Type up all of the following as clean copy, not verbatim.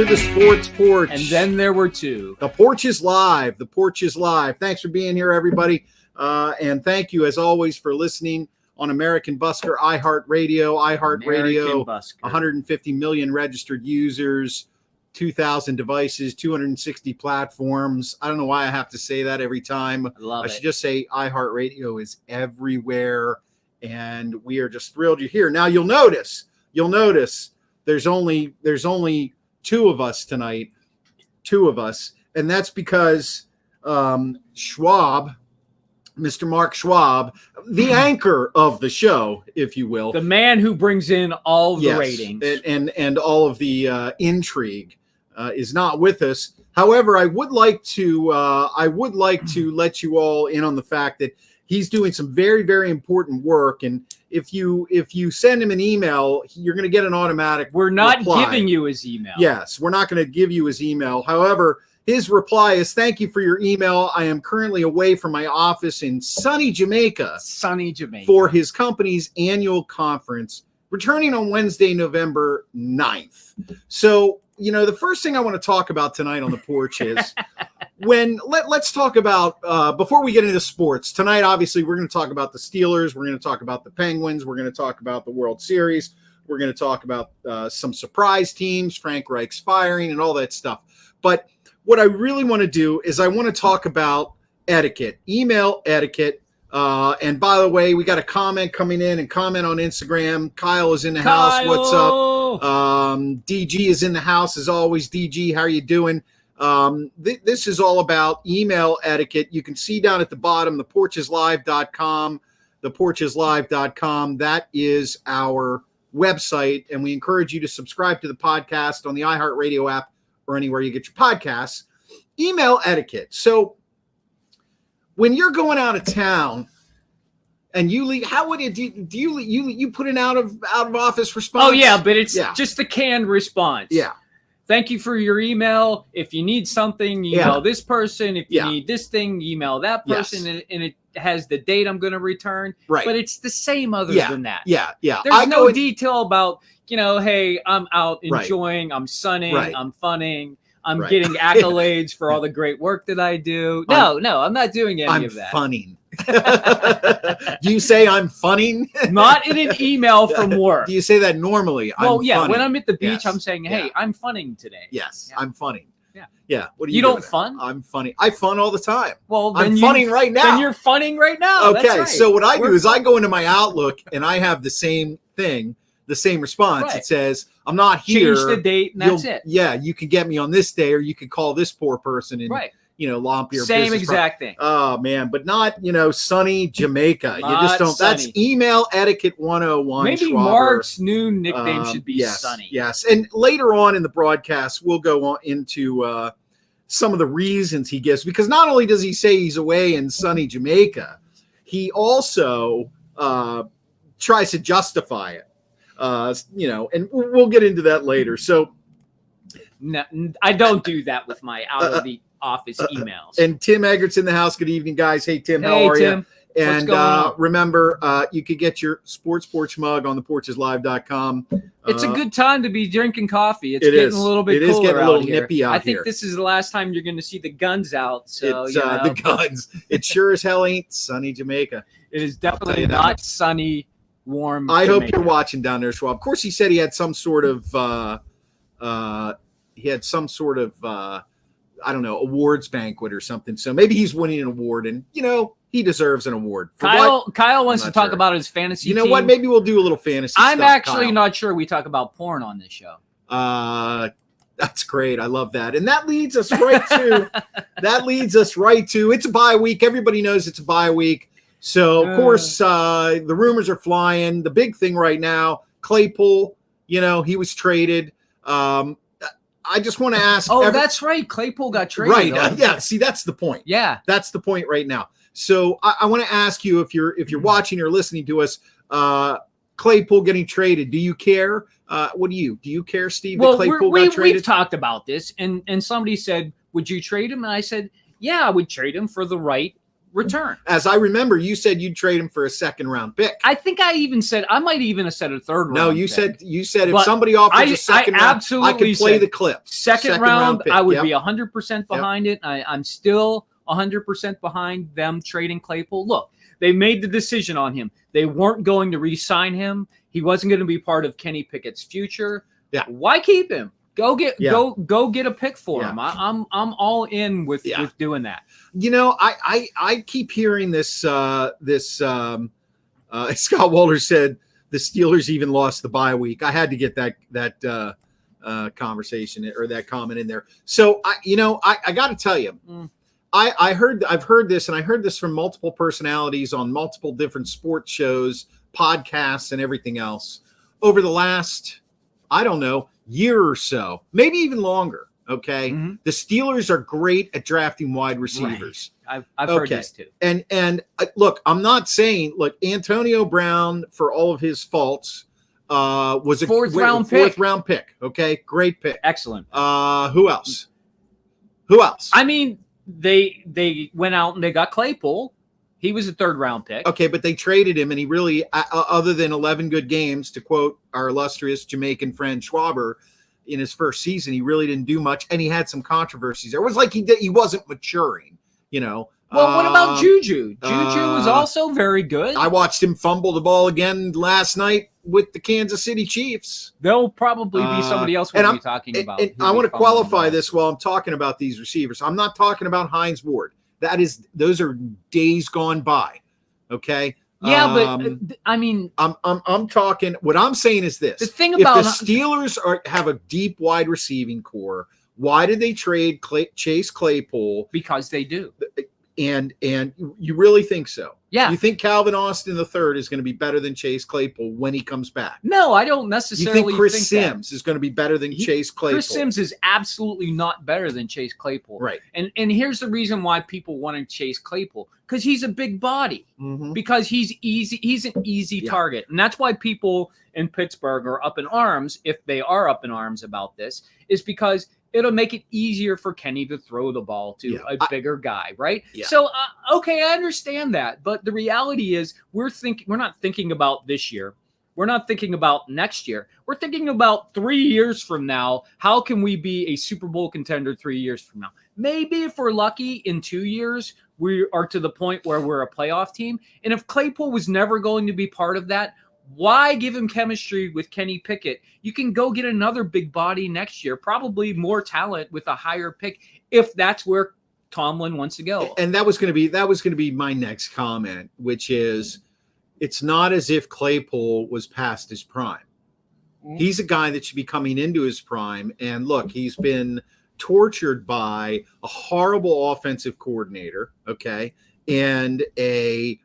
to the Sports Porch. And then there were two. The Porch is live. The Porch is live. Thanks for being here, everybody. And thank you, as always, for listening on American Busker, iHeartRadio, 150 million registered users, 2,000 devices, 260 platforms. I don't know why I have to say that every time. I should just say iHeartRadio is everywhere, and we are just thrilled you're here. Now you'll notice there's only two of us tonight, and that's because Schwab, Mr. Mark Schwab, the anchor of the show, if you will, the man who brings in all the ratings and all of the intrigue, is not with us. However, I would like to let you all in on the fact that he's doing some very, very important work, and if you send him an email, you're going to get an automatic. We're not reply. giving you his email. Yes, we're not going to give you his email. However, his reply is, "Thank you for your email. I am currently away from my office in sunny Jamaica for his company's annual conference, returning on Wednesday, November 9th. So, the first thing I want to talk about tonight on the porch is let's talk about, before we get into sports, tonight, obviously, we're going to talk about the Steelers. We're going to talk about the Penguins. We're going to talk about the World Series. We're going to talk about some surprise teams, Frank Reich's firing, and all that stuff. But what I really want to do is I want to talk about etiquette, email etiquette. And by the way, we got a comment coming in and comment on Instagram. Kyle is in the house. What's up? DG is in the house as always. DG, how are you doing? This is all about email etiquette. You can see down at the bottom, theporcheslive.com, theporcheslive.com. That is our website. And we encourage you to subscribe to the podcast on the iHeartRadio app or anywhere you get your podcasts. Email etiquette. So when you're going out of town and you leave, how would it do you put an out of office response? Oh yeah, but it's just a canned response. Yeah. Thank you for your email. If you need something, email this person. If you need this thing, email that person. Yes. And it has the date I'm going to return. Right. But it's the same other than that. Yeah. There's no detail about, hey, I'm out enjoying, I'm sunning, I'm funning, I'm getting accolades for all the great work that I do. No, I'm not doing any of that. I'm funning. Do you say I'm funning? Not in an email from work. Do you say that normally? Well, when I'm at the beach, I'm saying, hey, I'm funning today. Yes, I'm funning. Yeah. What do you don't fun? I'm funny. I fun all the time. Well, I'm funning right now. Then you're funning right now. Okay, That's right. So what I do is I go into my Outlook and I have the same thing, the same response. Right. It says, I'm not here. Change the date and that's it. Yeah, you can get me on this day, or you can call this poor person and lomp your same exact thing. Oh man, but not sunny Jamaica. You just don't. Sunny. That's email etiquette 101. Maybe Schwaber. Mark's new nickname should be Sunny. Yes, and later on in the broadcast, we'll go on into some of the reasons he gives, because not only does he say he's away in sunny Jamaica, he also tries to justify it. And we'll get into that later. So, no, I don't do that with my out of the office emails. And Tim Eggert's in the house. Good evening, guys. Hey, Tim, how are you? And remember, you could get your Sports Porch mug on theporcheslive.com. It's a good time to be drinking coffee. It's getting a little bit cooler. It is getting a little nippy out here. I think this is the last time you're going to see the guns out. So it's the guns. It sure as hell ain't sunny Jamaica. It is definitely not sunny, warm. I hope you're watching down there, Schwab. Of course, he said he had some sort of I don't know, awards banquet or something. So maybe he's winning an award, and he deserves an award. Kyle wants to talk about his fantasy. You know what? Maybe we'll do a little fantasy. I'm actually not sure we talk about porn on this show. That's great. I love that. And that leads us right to it's a bye week. Everybody knows it's a bye week. So of course the rumors are flying. The big thing right now, Claypool, he was traded. I just want to ask. That's right. Claypool got traded. Right. Yeah. See, that's the point. Yeah. That's the point right now. So I want to ask you, if you're watching or listening to us, Claypool getting traded, do you care? Do you care, Steve, that Claypool got traded? We've talked about this, and somebody said, would you trade him? And I said, yeah, I would trade him for the right return. As I remember, you said you'd trade him for a second-round pick. I think I might even have said a third round. No, you pick. said if somebody offers a second round, I could play the clip. Second round pick, I would be 100% behind it. I'm still 100% behind them trading Claypool. Look, they made the decision on him. They weren't going to re-sign him. He wasn't going to be part of Kenny Pickett's future. Yeah. Why keep him? Go get a pick for him. I'm all in with doing that. I keep hearing this. Scott Walter said the Steelers even lost the bye week. I had to get that conversation or that comment in there. So I got to tell you, I've heard this, and I heard this from multiple personalities on multiple different sports shows, podcasts, and everything else over the last, I don't know, year or so, maybe even longer. Okay. Mm-hmm. The Steelers are great at drafting wide receivers. Right. I've heard this too. And look, I'm not saying, look, Antonio Brown, for all of his faults, was a fourth round pick. Okay. Great pick. Excellent. Who else? I mean, they went out and they got Claypool. He was a third round pick. Okay, but they traded him, and he really, other than 11 good games, to quote our illustrious Jamaican friend Schwaber, in his first season, he really didn't do much, and he had some controversies. It was like he wasn't maturing, Well, what about Juju? Juju was also very good. I watched him fumble the ball again last night with the Kansas City Chiefs. There'll probably be somebody else we'll be talking about. And I want to qualify this while I'm talking about these receivers. I'm not talking about Hines Ward. Those are days gone by. Okay. Yeah, but I mean, I'm talking. What I'm saying is this: the thing about if the Steelers have a deep wide receiving core, why did they trade Chase Claypool? Because they do. And you really think so? Yeah. You think Calvin Austin III is going to be better than Chase Claypool when he comes back? No, I don't necessarily. You think Chris Sims is going to be better than Chase Claypool? Chris Sims is absolutely not better than Chase Claypool. Right. And here's the reason why people wanted Chase Claypool, because he's a big body. Mm-hmm. Because he's easy. He's an easy target. And that's why people in Pittsburgh are up in arms, if they are up in arms about this, is because it'll make it easier for Kenny to throw the ball to a bigger guy, right? Yeah. So, okay, I understand that. But the reality is we're not thinking about this year. We're not thinking about next year. We're thinking about 3 years from now. How can we be a Super Bowl contender 3 years from now? Maybe if we're lucky in 2 years, we are to the point where we're a playoff team. And if Claypool was never going to be part of that, why give him chemistry with Kenny Pickett? You can go get another big body next year, probably more talent with a higher pick, if that's where Tomlin wants to go. And that was going to be my next comment, which is, it's not as if Claypool was past his prime. He's a guy that should be coming into his prime. And look, he's been tortured by a horrible offensive coordinator, okay, and a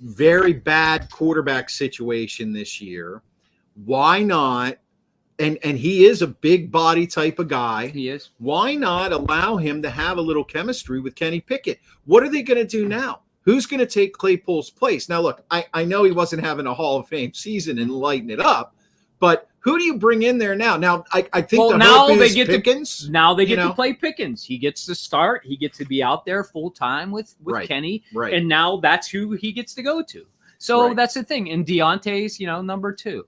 very bad quarterback situation this year. Why not? And he is a big body type of guy. He is. Why not allow him to have a little chemistry with Kenny Pickett? What are they going to do now? Who's going to take Claypool's place? Now, look, I know he wasn't having a Hall of Fame season and lighting it up, but who do you bring in there now? Now, I think now they get Pickens. Now they get to play Pickens. He gets to start. He gets to be out there full time with Kenny. Right. And now that's who he gets to go to. So that's the thing. And Deontay's, number 2.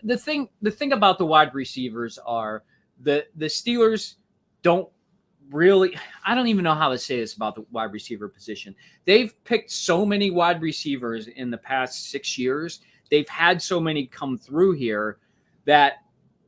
The thing about the wide receivers are the Steelers don't really, I don't even know how to say this about the wide receiver position. They've picked so many wide receivers in the past 6 years. They've had so many come through here that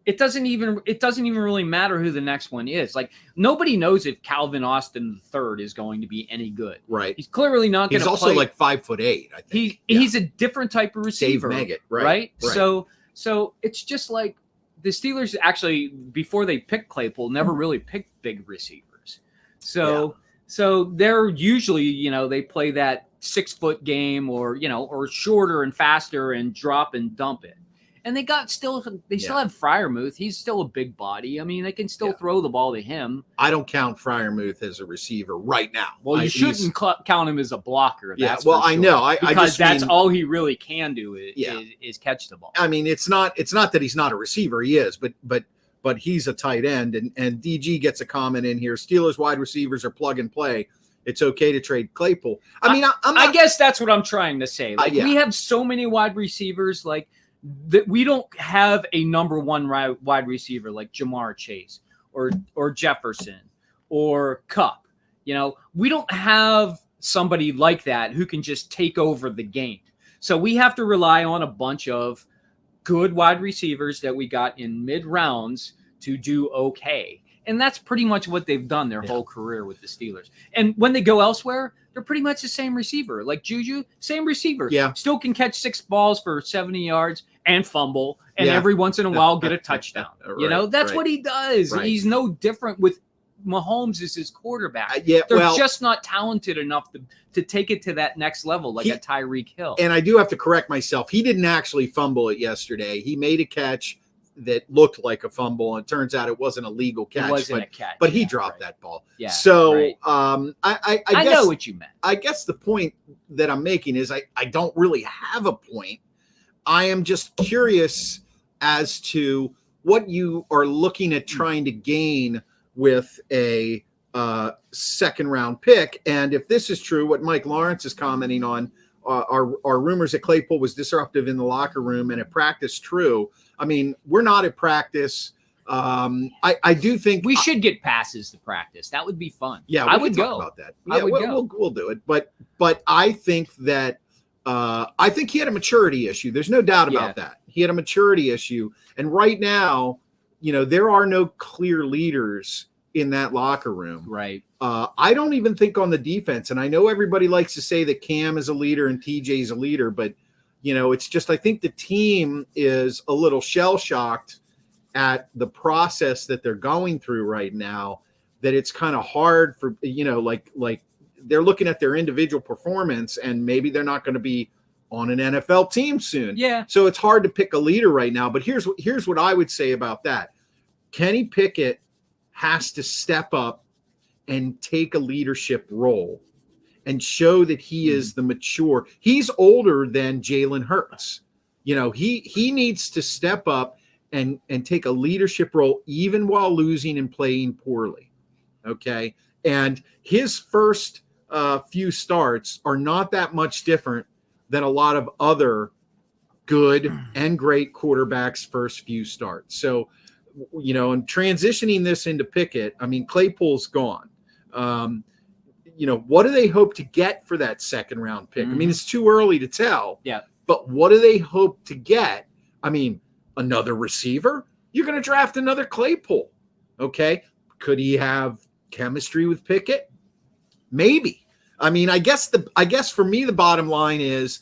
it doesn't even really matter who the next one is. Like, nobody knows if Calvin Austin III is going to be any good. Right. He's clearly not going to play. He's also like 5'8", I think. He's a different type of receiver. Dave Meggett, right? So it's just like the Steelers actually, before they picked Claypool, never really picked big receivers. So they're usually, they play that 6-foot game or shorter and faster and drop and dump it. And they still have Freiermuth. He's still a big body. I mean, they can still throw the ball to him. I don't count Freiermuth as a receiver right now. Well, you shouldn't count him as a blocker. That's for sure. I know. Because that's all he really can do is catch the ball. I mean, it's not that he's not a receiver. He is, but he's a tight end. And DG gets a comment in here. Steelers wide receivers are plug and play. it's okay to trade Claypool. I mean, I guess that's what I'm trying to say. Like, yeah. we have so many wide receivers, like that we don't have a number one wide receiver like Jamar Chase or Jefferson or Kupp. You know, we don't have somebody like that who can just take over the game. So we have to rely on a bunch of good wide receivers that we got in mid rounds to do okay. And that's pretty much what they've done their whole career with the Steelers. And when they go elsewhere, they're pretty much the same receiver. Like Juju, same receiver. Yeah. Still can catch 6 balls for 70 yards and fumble, and every once in a while get a touchdown. You know, that's what he does. Right. He's no different with Mahomes as his quarterback. They're just not talented enough to take it to that next level, like a Tyreek Hill. And I do have to correct myself. He didn't actually fumble it yesterday. He made a catch that looked like a fumble, and it turns out it wasn't a legal catch. It wasn't a catch. But he dropped that ball. Yeah. So I guess, know what you meant. I guess the point that I'm making is I don't really have a point. I am just curious as to what you are looking at trying to gain with a second round pick. And if this is true, what Mike Lawrence is commenting on are rumors that Claypool was disruptive in the locker room and at practice true. I mean, we're not at practice. I do think we should get passes to practice. That would be fun. Yeah, I would talk go about that. Yeah, we'll do it. But I think that I think he had a maturity issue. There's no doubt about that. He had a maturity issue, and right now, you know, there are no clear leaders in that locker room. Right. I don't even think on the defense, and I know everybody likes to say that Cam is a leader and TJ is a leader, but you know, it's just I think the team is a little shell-shocked at the process that they're going through right now, that it's kind of hard for, you know, like they're looking at their individual performance and maybe they're not going to be on an NFL team soon. Yeah. So it's hard to pick a leader right now. But here's what I would say about that. Kenny Pickett has to step up and take a leadership role and show that he is the mature. He's older than Jalen Hurts. You know, he needs to step up and take a leadership role even while losing and playing poorly. Okay. And his first few starts are not that much different than a lot of other good and great quarterbacks' first few starts. So, you know, and transitioning this into Pickett, I mean, Claypool's gone. You know, what do they hope to get for that second round pick? I mean, it's too early to tell. Yeah. But what do they hope to get? I mean, another receiver? You're going to draft another Claypool. Okay. Could he have chemistry with Pickett? Maybe. I mean, I guess for me, the bottom line is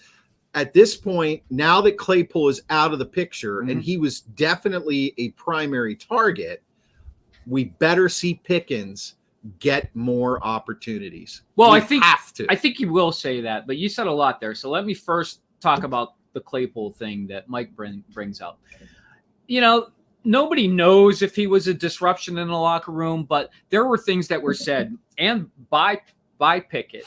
at this point, now that Claypool is out of the picture and he was definitely a primary target, we better see Pickens get more opportunities. Well, I think you will say that, but you said a lot there. So let me first talk about the Claypool thing that Mike brings up. You know, nobody knows if he was a disruption in the locker room, but there were things that were said and by Pickett.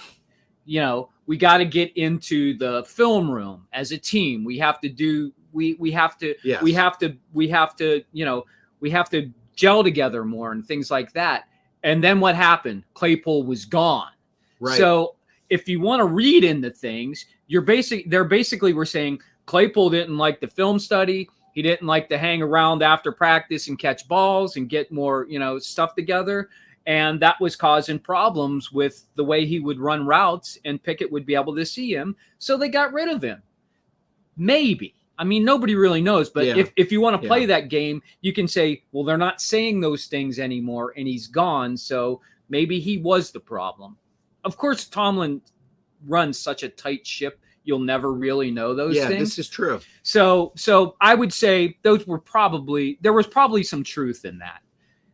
You know, we got to get into the film room as a team. We have to do. We have to. Yes. We have to. You know, we have to gel together more and things like that. And then what happened? Claypool was gone. Right. So if you want to read into things, they're basically we're saying Claypool didn't like the film study. He didn't like to hang around after practice and catch balls and get more, you know, stuff together. And that was causing problems with the way he would run routes and Pickett would be able to see him. So they got rid of him. Maybe. I mean, nobody really knows. But if you want to play that game, you can say, well, they're not saying those things anymore and he's gone. So maybe he was the problem. Of course, Tomlin runs such a tight ship. You'll never really know those things. Yeah, this is true. So I would say there was probably some truth in that.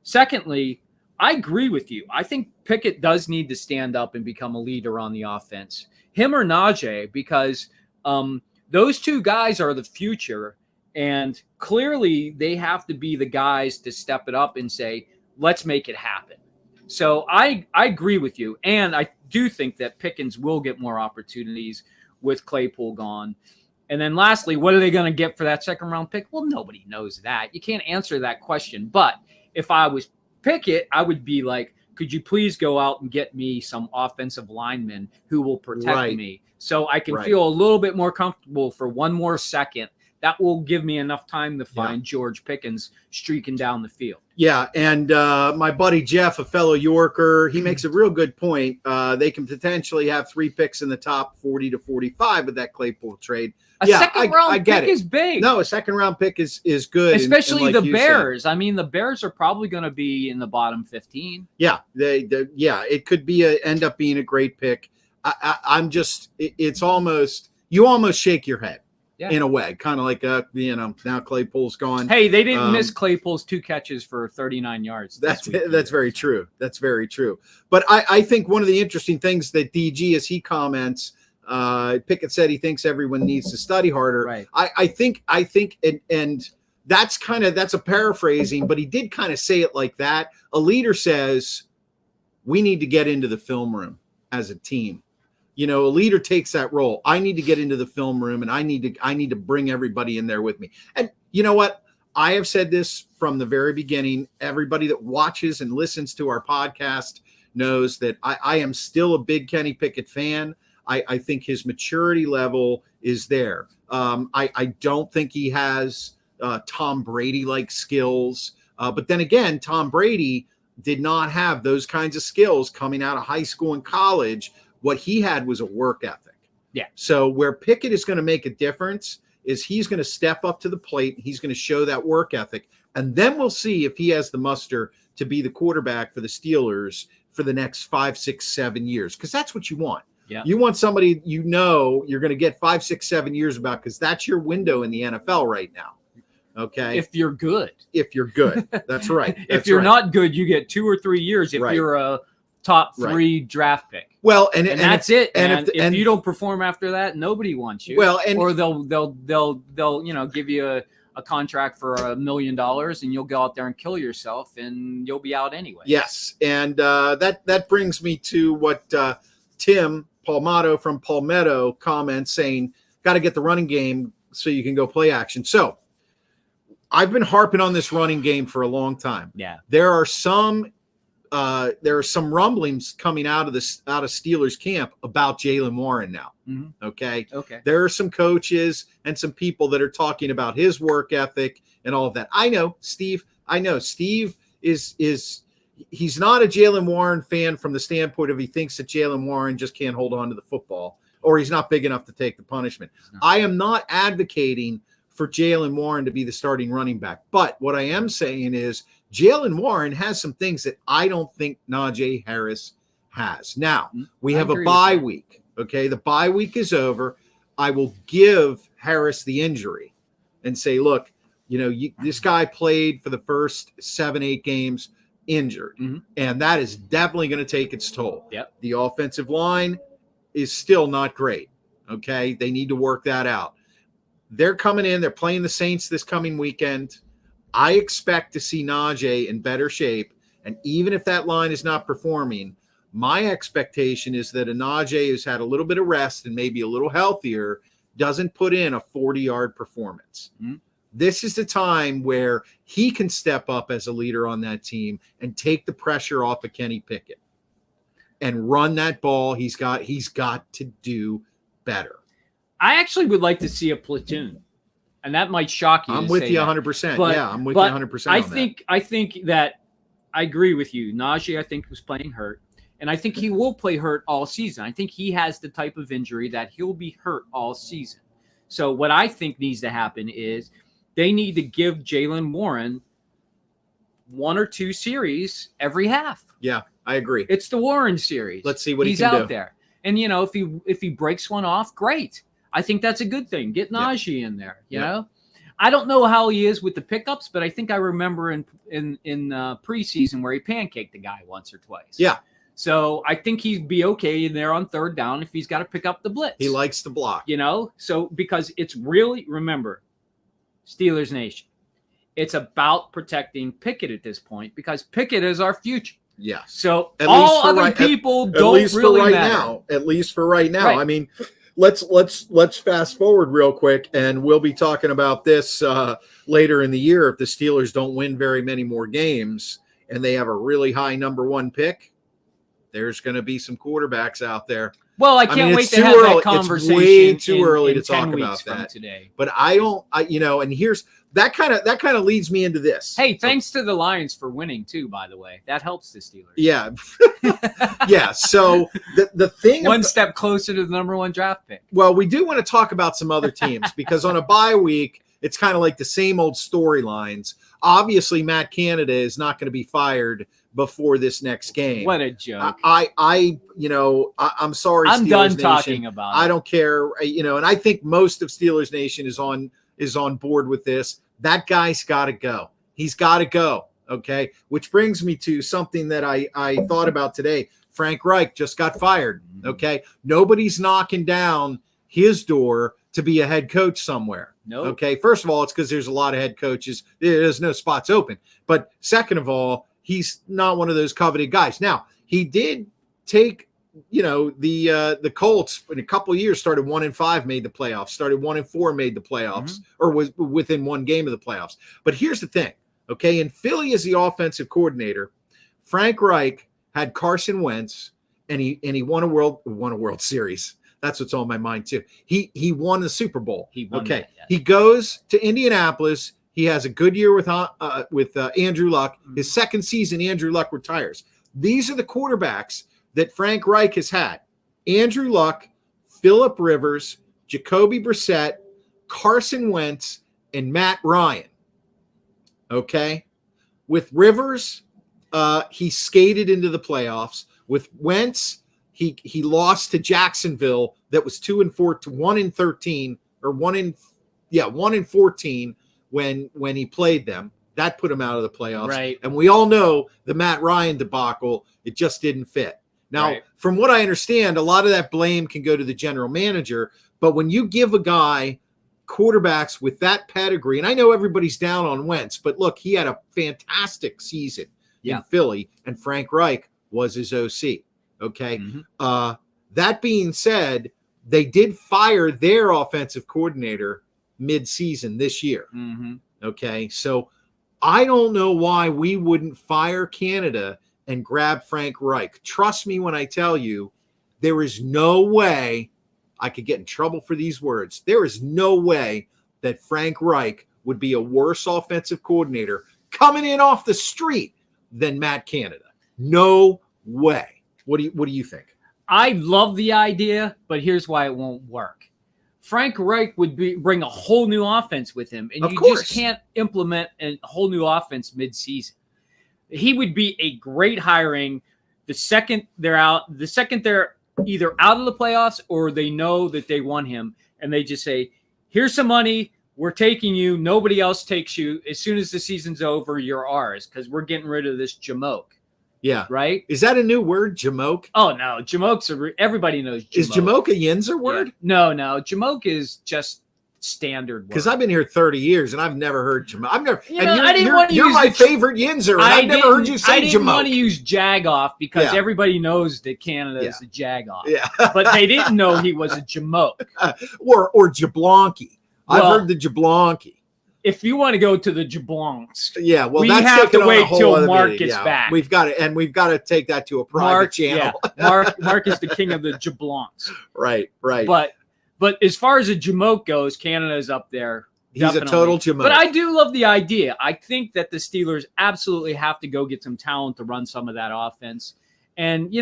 Secondly, I agree with you. I think Pickett does need to stand up and become a leader on the offense. Him or Najee, because those two guys are the future, and clearly they have to be the guys to step it up and say, let's make it happen. So I agree with you, and I do think that Pickens will get more opportunities with Claypool gone. And then lastly, what are they going to get for that second round pick? Well, nobody knows that. You can't answer that question. But if I was Pickett, I would be like, could you please go out and get me some offensive linemen who will protect me so I can feel a little bit more comfortable for one more second? That will give me enough time to find George Pickens streaking down the field. Yeah, and my buddy Jeff, a fellow Yorker, he makes a real good point. They can potentially have 3 picks in the top 40 to 45 with that Claypool trade. A second-round pick is big. No, a second-round pick is good. Especially and like the Bears. I mean, the Bears are probably going to be in the bottom 15. Yeah, it could be end up being a great pick. I'm just, it's almost, you almost shake your head. Yeah. In a way, kind of like now Claypool's gone. Hey, they didn't miss Claypool's 2 catches for 39 yards. That's very true. That's very true. But I think one of the interesting things that DG, as he comments, Pickett said he thinks everyone needs to study harder. Right. I think, and that's a paraphrasing, but he did kind of say it like that. A leader says, we need to get into the film room as a team. You know, a leader takes that role. I need to get into the film room, and I need to bring everybody in there with me. And you know what? I have said this from the very beginning. Everybody that watches and listens to our podcast knows that I am still a big Kenny Pickett fan. I think his maturity level is there. I don't think he has Tom Brady-like skills. But then again, Tom Brady did not have those kinds of skills coming out of high school and college. What he had was a work ethic. Yeah. So where Pickett is going to make a difference is he's going to step up to the plate. He's going to show that work ethic. And then we'll see if he has the muster to be the quarterback for the Steelers for the next 5, 6, 7 years. Because that's what you want. Yeah. You want somebody you're going to get 5, 6, 7 years about, because that's your window in the NFL right now. Okay. If you're good. If you're good. That's right. If you're not good, you get 2 or 3 years if you're a top 3 draft pick. Well, and that's it. And if you don't perform after that, nobody wants you. Well, or they'll give you a contract for $1 million, and you'll go out there and kill yourself, and you'll be out anyway. Yes, and that brings me to what Tim Palmato from Palmetto comments, saying, "Got to get the running game so you can go play action." So I've been harping on this running game for a long time. Yeah, there are some rumblings coming out of Steelers camp about Jaylen Warren now. Mm-hmm. Okay. There are some coaches and some people that are talking about his work ethic and all of that. I know Steve is he's not a Jaylen Warren fan from the standpoint of he thinks that Jaylen Warren just can't hold on to the football, or he's not big enough to take the punishment. No. I am not advocating for Jaylen Warren to be the starting running back. But what I am saying is Jaylen Warren has some things that I don't think Najee Harris has. Now, we have a bye week, okay? The bye week is over. I will give Harris the injury and say, look, this guy played for the first 7, 8 games injured, and that is definitely going to take its toll. Yep. The offensive line is still not great, okay? They need to work that out. They're coming in. They're playing the Saints this coming weekend. I expect to see Najee in better shape. And even if that line is not performing, my expectation is that a Najee who's had a little bit of rest and maybe a little healthier doesn't put in a 40-yard performance. Mm-hmm. This is the time where he can step up as a leader on that team and take the pressure off of Kenny Pickett and run that ball. He's got to do better. I actually would like to see a platoon, and that might shock you. I'm with you 100%. Yeah, I'm with you 100%. I think that I agree with you. Najee, I think, was playing hurt, and I think he will play hurt all season. I think he has the type of injury that he'll be hurt all season. So what I think needs to happen is they need to give Jaylen Warren 1 or 2 series every half. Yeah, I agree. It's the Warren series. Let's see what he's he can out there. And if he breaks one off, great. I think that's a good thing. Get Najee in there. You know, I don't know how he is with the pickups, but I think I remember in preseason where he pancaked the guy once or twice. Yeah. So I think he'd be okay in there on 3rd down if he's got to pick up the blitz. He likes to block. So because it's really, remember, Steelers Nation, it's about protecting Pickett at this point because Pickett is our future. Yeah. So all other people don't really matter. At least for right now. Right. I mean, let's fast forward real quick, and we'll be talking about this later in the year if the Steelers don't win very many more games. and they have a really high number 1 pick, there's going to be some quarterbacks out there. Well, I can't wait to have that conversation. It's way too early to talk about that today. But and here's that kind of leads me into this. Hey, thanks to the Lions for winning too, by the way. That helps the Steelers. Yeah. Yeah. So the thing, one step closer to the number 1 draft pick. Well, we do want to talk about some other teams because on a bye week, it's kind of like the same old storylines. Obviously, Matt Canada is not going to be fired before this next game. What a joke! I'm sorry. I'm Steelers done Nation. talking about it. I don't care. And I think most of Steelers Nation is on board with this. That guy's got to go. He's got to go. Okay, which brings me to something that I thought about today. Frank Reich just got fired. Okay, nobody's knocking down his door to be a head coach somewhere. No. Okay, first of all, it's because there's a lot of head coaches. There's no spots open. But second of all, he's not one of those coveted guys. Now, he did take, the Colts in a couple of years started 1-5, made the playoffs, started 1-4, made the playoffs, or was within one game of the playoffs. But here's the thing. Okay, in Philly as the offensive coordinator, Frank Reich had Carson Wentz, and he won a World Series. That's what's on my mind too. He won the Super Bowl. He won okay. That, yes. He goes to Indianapolis. He has a good year with Andrew Luck. His second season, Andrew Luck retires. These are the quarterbacks that Frank Reich has had: Andrew Luck, Phillip Rivers, Jacoby Brissett, Carson Wentz, and Matt Ryan. Okay, with Rivers, he skated into the playoffs. With Wentz, he lost to Jacksonville. That was 2-4 to 1-13 or 1-14 when he played them. That put him out of the playoffs. Right. And we all know the Matt Ryan debacle. It just didn't fit. Now, From what I understand, a lot of that blame can go to the general manager. But when you give a guy quarterbacks with that pedigree, and I know everybody's down on Wentz, but look, he had a fantastic season in Philly, and Frank Reich was his OC. Okay. That being said, they did fire their offensive coordinator mid-season this year. Okay. So I don't know why we wouldn't fire Canada and grab Frank Reich. Trust me when I tell you, there is no way I could get in trouble for these words. There is no way that Frank Reich would be a worse offensive coordinator coming in off the street than Matt Canada. No way. What do you think? I love the idea, but here's why it won't work. Frank Reich would bring a whole new offense with him, and just can't implement a whole new offense mid-season. He would be a great hiring the second they're out, the second they're either out of the playoffs or they know that they want him, and they just say, here's some money, we're taking you, nobody else takes you. As soon as the season's over, you're ours because we're getting rid of this jamoke. Yeah. Right? Is that a new word, jamoke? Oh, no. Jamoke's everybody knows jamoke. Is jamoke a Yinzer word? Yeah. No. Jamoke is just standard word. Because I've been here 30 years and I've never heard jamoke. I've never. You're my favorite Yinzer, and I've never heard you say jamoke. I didn't want to use jagoff because everybody knows that Canada is a jagoff. Yeah. But they didn't know he was a jamoke. Or Jablonki. I've heard the Jablonki. If you want to go to the Jablonks, we have to wait till Mark gets back. We've got to take that to a private channel. Mark is the king of the Jablonks. Right. But as far as a jamoke goes, Canada is up there. He's a total jamoke. But I do love the idea. I think that the Steelers absolutely have to go get some talent to run some of that offense. And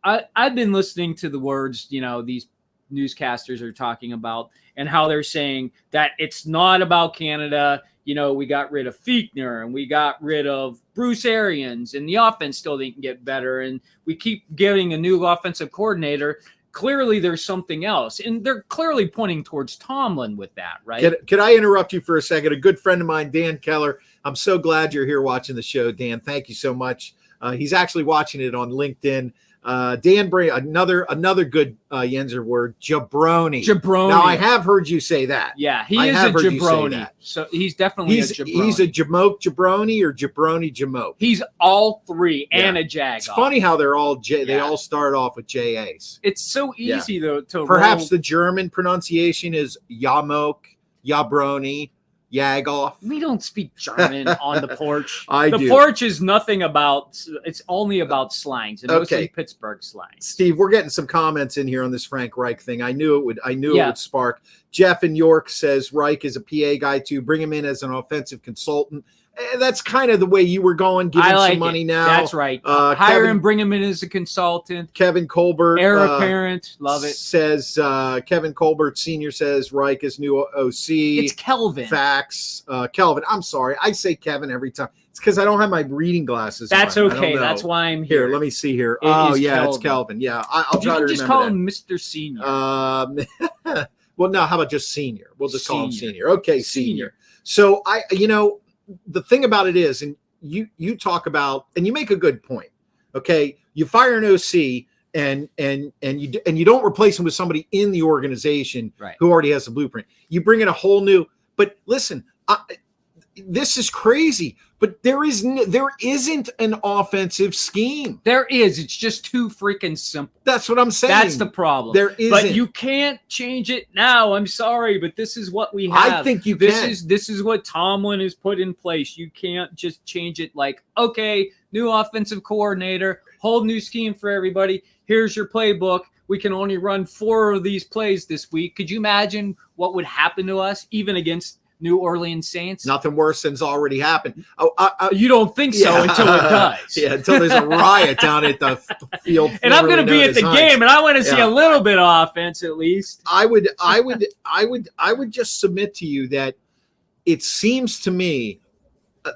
I've been listening to the words these newscasters are talking about, and how they're saying that it's not about Canada. We got rid of Fichtner and we got rid of Bruce Arians, and the offense still didn't get better. And we keep getting a new offensive coordinator. Clearly there's something else. And they're clearly pointing towards Tomlin with that, right? Could I interrupt you for a second? A good friend of mine, Dan Keller. I'm so glad you're here watching the show, Dan. Thank you so much. He's actually watching it on LinkedIn. Dan Bray, another good Yinzer word, jabroni. Now I have heard you say that. Yeah, he is a jabroni. So he's definitely a jabroni. He's a jamoke jabroni or jabroni jamoke. He's all three and a jag. It's funny how they're all they all start off with JAs. It's so easy though to perhaps the German pronunciation is yamoke, yabroni. Jagoff. We don't speak German on the porch. The porch is nothing about, it's only about slangs, and mostly Pittsburgh slangs. Steve, we're getting some comments in here on this Frank Reich thing. I knew it would spark. Jeff in York says Reich is a PA guy too. Bring him in as an offensive consultant. That's kind of the way you were going. Give him some money now. That's right. Hire him, bring him in as a consultant. Kevin Colbert, heir apparent, love it. Says Kevin Colbert Sr. says Reich is new OC. It's Kelvin. Facts. Kelvin. I'm sorry. I say Kevin every time. It's because I don't have my reading glasses. That's on. okay. That's why I'm here. Let me see here. It's Kelvin. Yeah, I'll try to remember. Just call him Mr. Senior. Well, no. How about just Senior? We'll just call him Senior. Okay, Senior. So the thing about it is, and you talk about, and you make a good point. Okay, you fire an OC, and you don't replace him with somebody in the organization who already has a blueprint. You bring in a whole new. But listen, this is crazy. But there isn't an offensive scheme. There is. It's just too freaking simple. That's what I'm saying. That's the problem. There isn't. But you can't change it now. I'm sorry, but this is what we have. I think can. This is what Tomlin has put in place. You can't just change it like, okay, new offensive coordinator, whole new scheme for everybody. Here's your playbook. We can only run 4 of these plays this week. Could you imagine what would happen to us, even against New Orleans Saints? Nothing worse than's already happened. You don't think so until it does. Until there's a riot down at the field. And I'm going to be at the game, and I want to see a little bit of offense at least. I would just submit to you that it seems to me.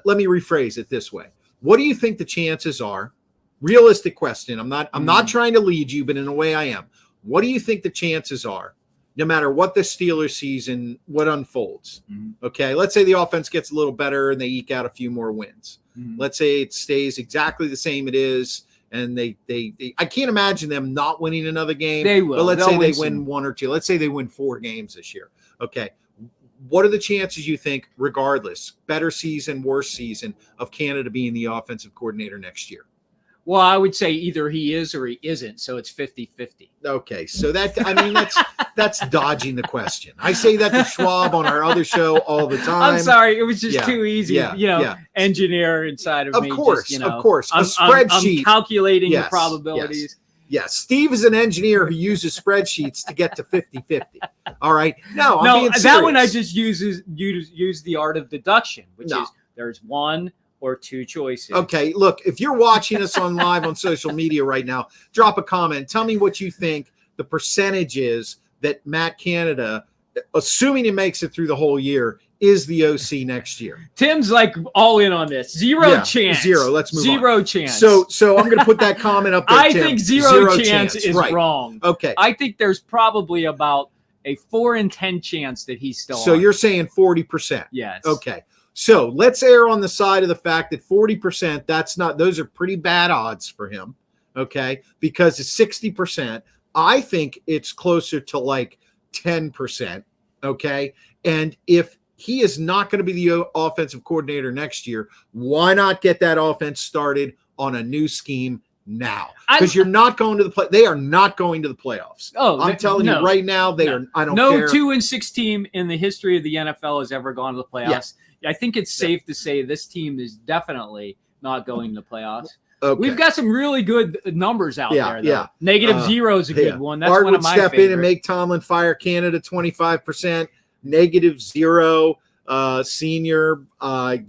Let me rephrase it this way: what do you think the chances are? Realistic question. I'm not trying to lead you, but in a way I am. What do you think the chances are? No matter what the Steelers season, what unfolds, okay? Let's say the offense gets a little better and they eke out a few more wins. Let's say it stays exactly the same it is, and they I can't imagine them not winning another game. They will. But let's say they win 1 or 2. Let's say they win 4 games this year. Okay. What are the chances you think, regardless, better season, worse season, of Canada being the offensive coordinator next year? Well, I would say either he is or he isn't, so it's 50-50. Okay, so that's dodging the question. I say that to Schwab on our other show all the time. I'm sorry, it was just too easy. Engineer inside of me. Of course. A spreadsheet. I'm calculating the probabilities. Yes, Steve is an engineer who uses spreadsheets to get to 50-50. All right. No, I'm being serious. That one I just use the art of deduction, which is there's 1 or 2 choices. Okay, look, if you're watching us on live on social media right now, drop a comment. Tell me what you think the percentage is that Matt Canada, assuming he makes it through the whole year, is the OC next year. Tim's like all in on this. Zero chance. 0. Let's move on. 0 chance. So I'm going to put that comment up there, Tim. I think zero chance is wrong. Okay. I think there's probably about a 4 in 10 chance that he's still So you're saying 40%? Yes. Okay. So let's err on the side of the fact that 40%, those are pretty bad odds for him, okay? Because it's 60%. I think it's closer to like 10%, okay? And if he is not going to be the offensive coordinator next year, why not get that offense started on a new scheme now? Because you're not going to the they are not going to the playoffs. Oh, I'm telling you right now, they are. I don't care. No 2-6 team in the history of the NFL has ever gone to the playoffs. Yeah. I think it's safe to say this team is definitely not going to the playoffs. Okay. We've got some really good numbers out there, though. Yeah. -0 is a good one. That's Bart one of my step favorites. in and make Tomlin fire Canada 25%. -0. Senior,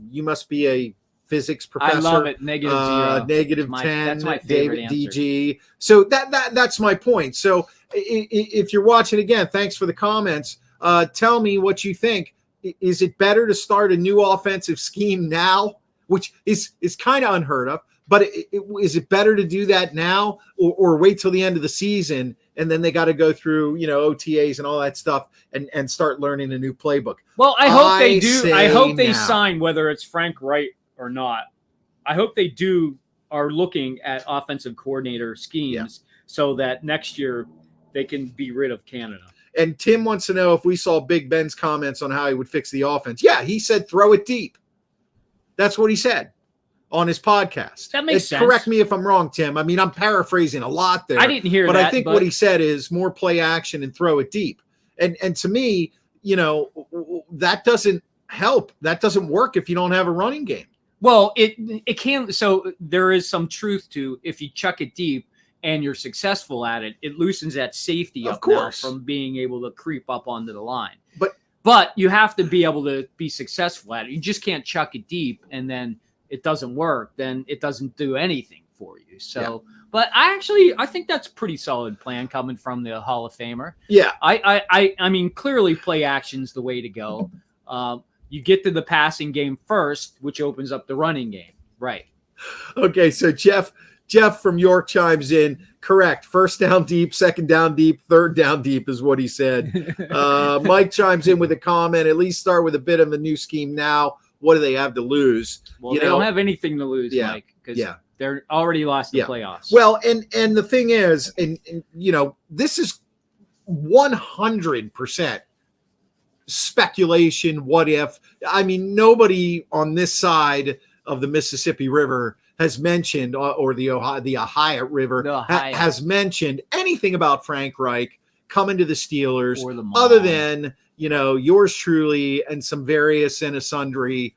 you must be a physics professor. I love it. -0. -10. That's my favorite David DG. So that's my point. So if you're watching again, thanks for the comments. Tell me what you think. Is it better to start a new offensive scheme now, which is kind of unheard of? But is it better to do that now or wait till the end of the season and then they got to go through, OTAs and all that stuff and start learning a new playbook? Well, I hope they do. I hope they sign, whether it's Frank Reich or not. I hope they are looking at offensive coordinator schemes so that next year they can be rid of Canada. And Tim wants to know if we saw Big Ben's comments on how he would fix the offense. Yeah, he said throw it deep. That's what he said on his podcast. That makes sense. Correct me if I'm wrong, Tim. I mean, I'm paraphrasing a lot there. I didn't hear that. But I think what he said is more play action and throw it deep. And to me, that doesn't help. That doesn't work if you don't have a running game. Well, it can. So there is some truth to if you chuck it deep and you're successful at it, it loosens that safety up now from being able to creep up onto the line. But you have to be able to be successful at it. You just can't chuck it deep and then it doesn't work. Then it doesn't do anything for you. So, but I think that's a pretty solid plan coming from the Hall of Famer. Yeah. I mean, clearly play action's the way to go. You get to the passing game first, which opens up the running game. Right. Okay. So Jeff from York chimes in. Correct. First down deep, second down deep, third down deep is what he said. Mike chimes in with a comment. At least start with a bit of a new scheme now. What do they have to lose? Well, they don't have anything to lose, Mike, because they're already lost the playoffs. Well, and the thing is, and this is 100% speculation. What if? I mean, nobody on this side of the Mississippi River has mentioned, or the Ohio River has mentioned anything about Frank Reich coming to the Steelers, other than yours truly and some various and sundry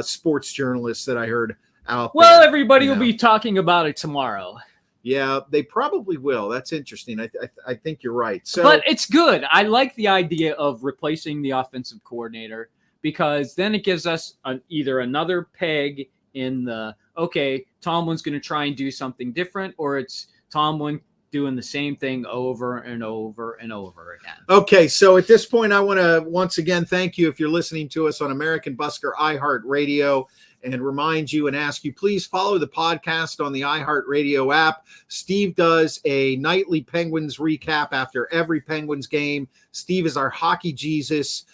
sports journalists that I heard out there. Well, everybody will be talking about it tomorrow. Yeah, they probably will. That's interesting. I think you're right. So, but it's good. I like the idea of replacing the offensive coordinator, because then it gives us either another peg in the, okay, Tomlin's going to try and do something different, or it's Tomlin doing the same thing over and over and over again. Okay, so at this point, I want to once again thank you if you're listening to us on American Busker iHeartRadio, and remind you and ask you, please follow the podcast on the iHeartRadio app. Steve does a nightly Penguins recap after every Penguins game. Steve is our hockey Jesus.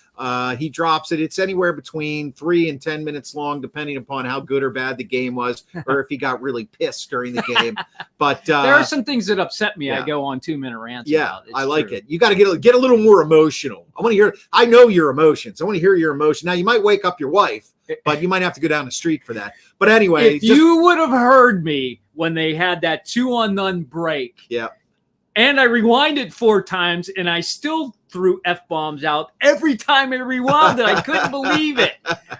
He drops it. It's anywhere between 3 and 10 minutes long, depending upon how good or bad the game was, or if he got really pissed during the game. But there are some things that upset me. I go on 2-minute rants. Yeah, I like it. You got to get a little more emotional. I want to hear. I know your emotions. I want to hear your emotion. Now, you might wake up your wife, but you might have to go down the street for that. But anyway, if you would have heard me when they had that 2-on-none break. Yeah. And I rewinded 4 times, and I still threw F-bombs out every time I rewound it. I couldn't believe it.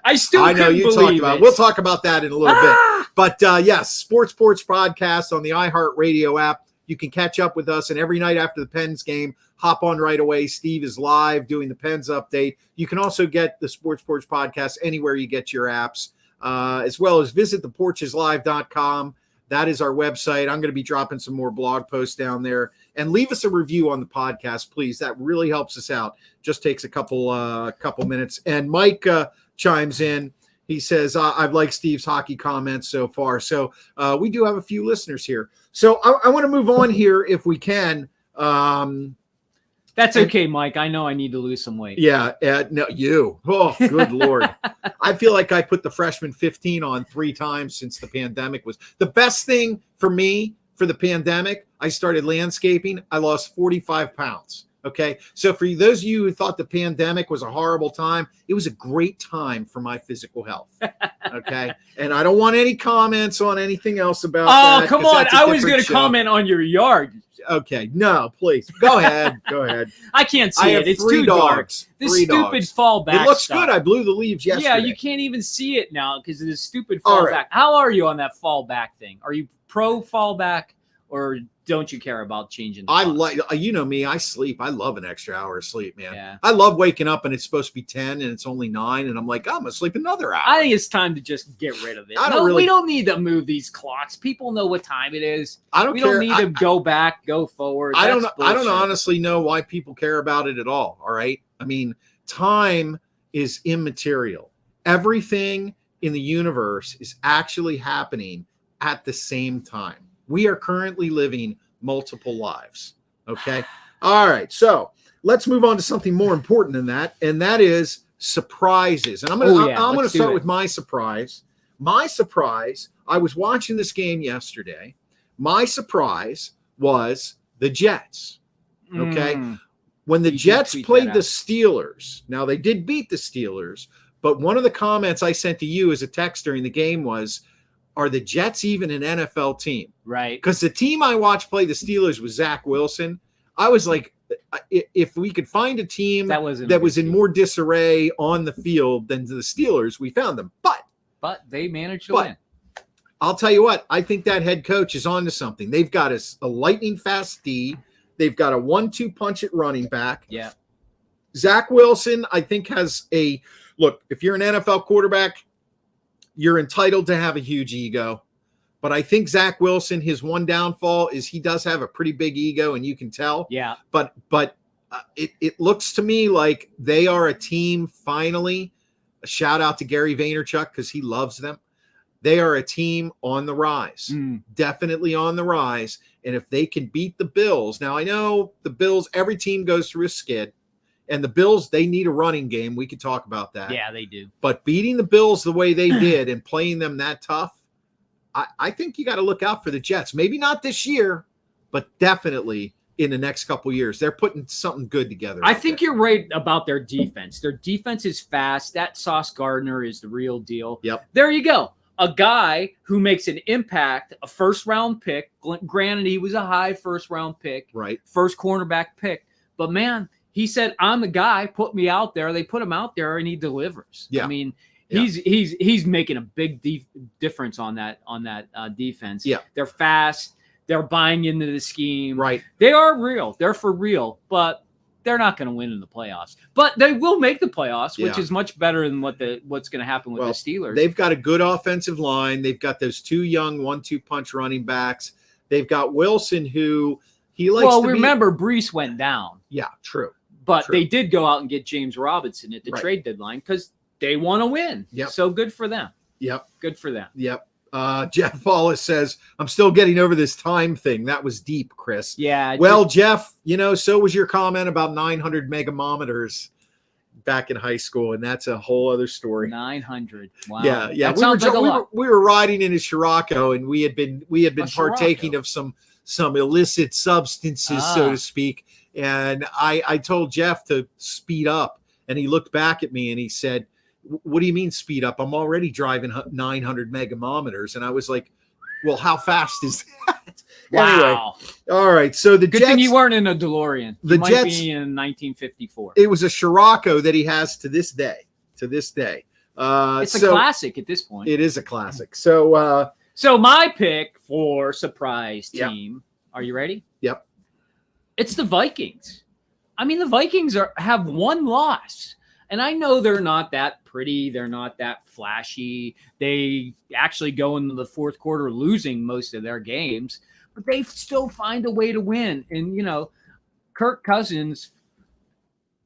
I know you talked about it. We'll talk about that in a little bit. But yes, Sports Porch podcast on the iHeartRadio app. You can catch up with us, and every night after the Pens game, hop on right away. Steve is live doing the Pens update. You can also get the Sports Porch podcast anywhere you get your apps, as well as visit theporcheslive.com. That is our website. I'm going to be dropping some more blog posts down there, and leave us a review on the podcast, please. That really helps us out. Just takes a couple minutes. And Mike chimes in. He says, I've liked Steve's hockey comments so far. So we do have a few listeners here. So I want to move on here if we can. That's okay, Mike. I know I need to lose some weight. Yeah. No, you. Oh, good Lord. I feel like I put the freshman 15 on 3 times since the pandemic was. The best thing for me for the pandemic, I started landscaping. I lost 45 pounds. Okay. So for those of you who thought the pandemic was a horrible time, it was a great time for my physical health. Okay. And I don't want any comments on anything else about that. Oh, come on. I was going to comment on your yard. Okay. No, please. Go ahead. Go ahead. I can't see it. It's 3 dogs. Dark. This stupid fallback. It looks good. I blew the leaves yesterday. Yeah, you can't even see it now because of this stupid fallback. Right. How are you on that fallback thing? Are you pro fallback, or don't you care about changing the like, me, I sleep. I love an extra hour of sleep, man. Yeah. I love waking up and it's supposed to be 10 and it's only 9. And I'm like, I'm going to sleep another hour. I think it's time to just get rid of it. We don't need to move these clocks. People know what time it is. We don't need to go back, go forward. I don't honestly know why people care about it at all. All right. I mean, time is immaterial. Everything in the universe is actually happening at the same time. We are currently living multiple lives. Okay. All right. So let's move on to something more important than that. And that is surprises. And I'm going to start with my surprise. My surprise, I was watching this game yesterday. My surprise was the Jets. Okay. When the Jets played the Steelers, now they did beat the Steelers, but one of the comments I sent to you as a text during the game was, are the Jets even an NFL team? Right. Because the team I watched play the Steelers was Zach Wilson. I was like, if we could find a team that was in more disarray on the field than the Steelers, we found them. But they managed to win. I'll tell you what, I think that head coach is on to something. They've got a lightning fast D. They've got a 1-2 punch at running back. Yeah. Zach Wilson, I think, has look, if you're an NFL quarterback, you're entitled to have a huge ego. But I think Zach Wilson, his one downfall is he does have a pretty big ego, and you can tell. Yeah. But it looks to me like they are a team finally. A shout out to Gary Vaynerchuk because he loves them. They are a team on the rise, definitely on the rise. And if they can beat the Bills, now I know the Bills, every team goes through a skid, and the Bills, they need a running game. We could talk about that. Yeah, they do. But beating the Bills the way they did and playing them that tough, I think you got to look out for the Jets. Maybe not this year, but definitely in the next couple of years. They're putting something good together. I think you're right about their defense. Their defense is fast. That Sauce Gardner is the real deal. Yep. There you go. A guy who makes an impact, a first-round pick. Granted, he was a high first-round pick. Right. First cornerback pick. But, man, he said, I'm the guy. Put me out there. They put him out there, and he delivers. Yeah. I mean, he's making a big difference on that defense. Yeah. They're fast. They're buying into the scheme. Right. They are real. They're for real, but they're not going to win in the playoffs. But they will make the playoffs, which is much better than what's going to happen with the Steelers. They've got a good offensive line. They've got those two young 1-2 punch running backs. They've got Wilson, who he likes to remember, Brees went down. Yeah, true. But they did go out and get James Robinson at the trade deadline because they want to win. Yep. So good for them. Yep. Good for them. Yep. Jeff Wallace says, I'm still getting over this time thing. That was deep, Chris. Yeah. Well, Jeff, so was your comment about 900 megamometers back in high school, and that's a whole other story. 900. Wow. Yeah. That sounds like a lot. We were riding in a Scirocco, and we had been partaking of some illicit substances, so to speak. And I told Jeff to speed up, and he looked back at me and he said, what do you mean speed up? I'm already driving 900 megamometers. And I was like, well, how fast is that? Wow. Anyway, all right. So the Good Jets, thing you weren't in a DeLorean. The Jets, might be in 1954. It was a Scirocco that he has to this day. It's a classic at this point. It is a classic. So my pick for surprise team. Are you ready? Yep. It's the Vikings. I mean, the Vikings have one loss. And I know they're not that pretty. They're not that flashy. They actually go into the fourth quarter losing most of their games, but they still find a way to win. And, Kirk Cousins,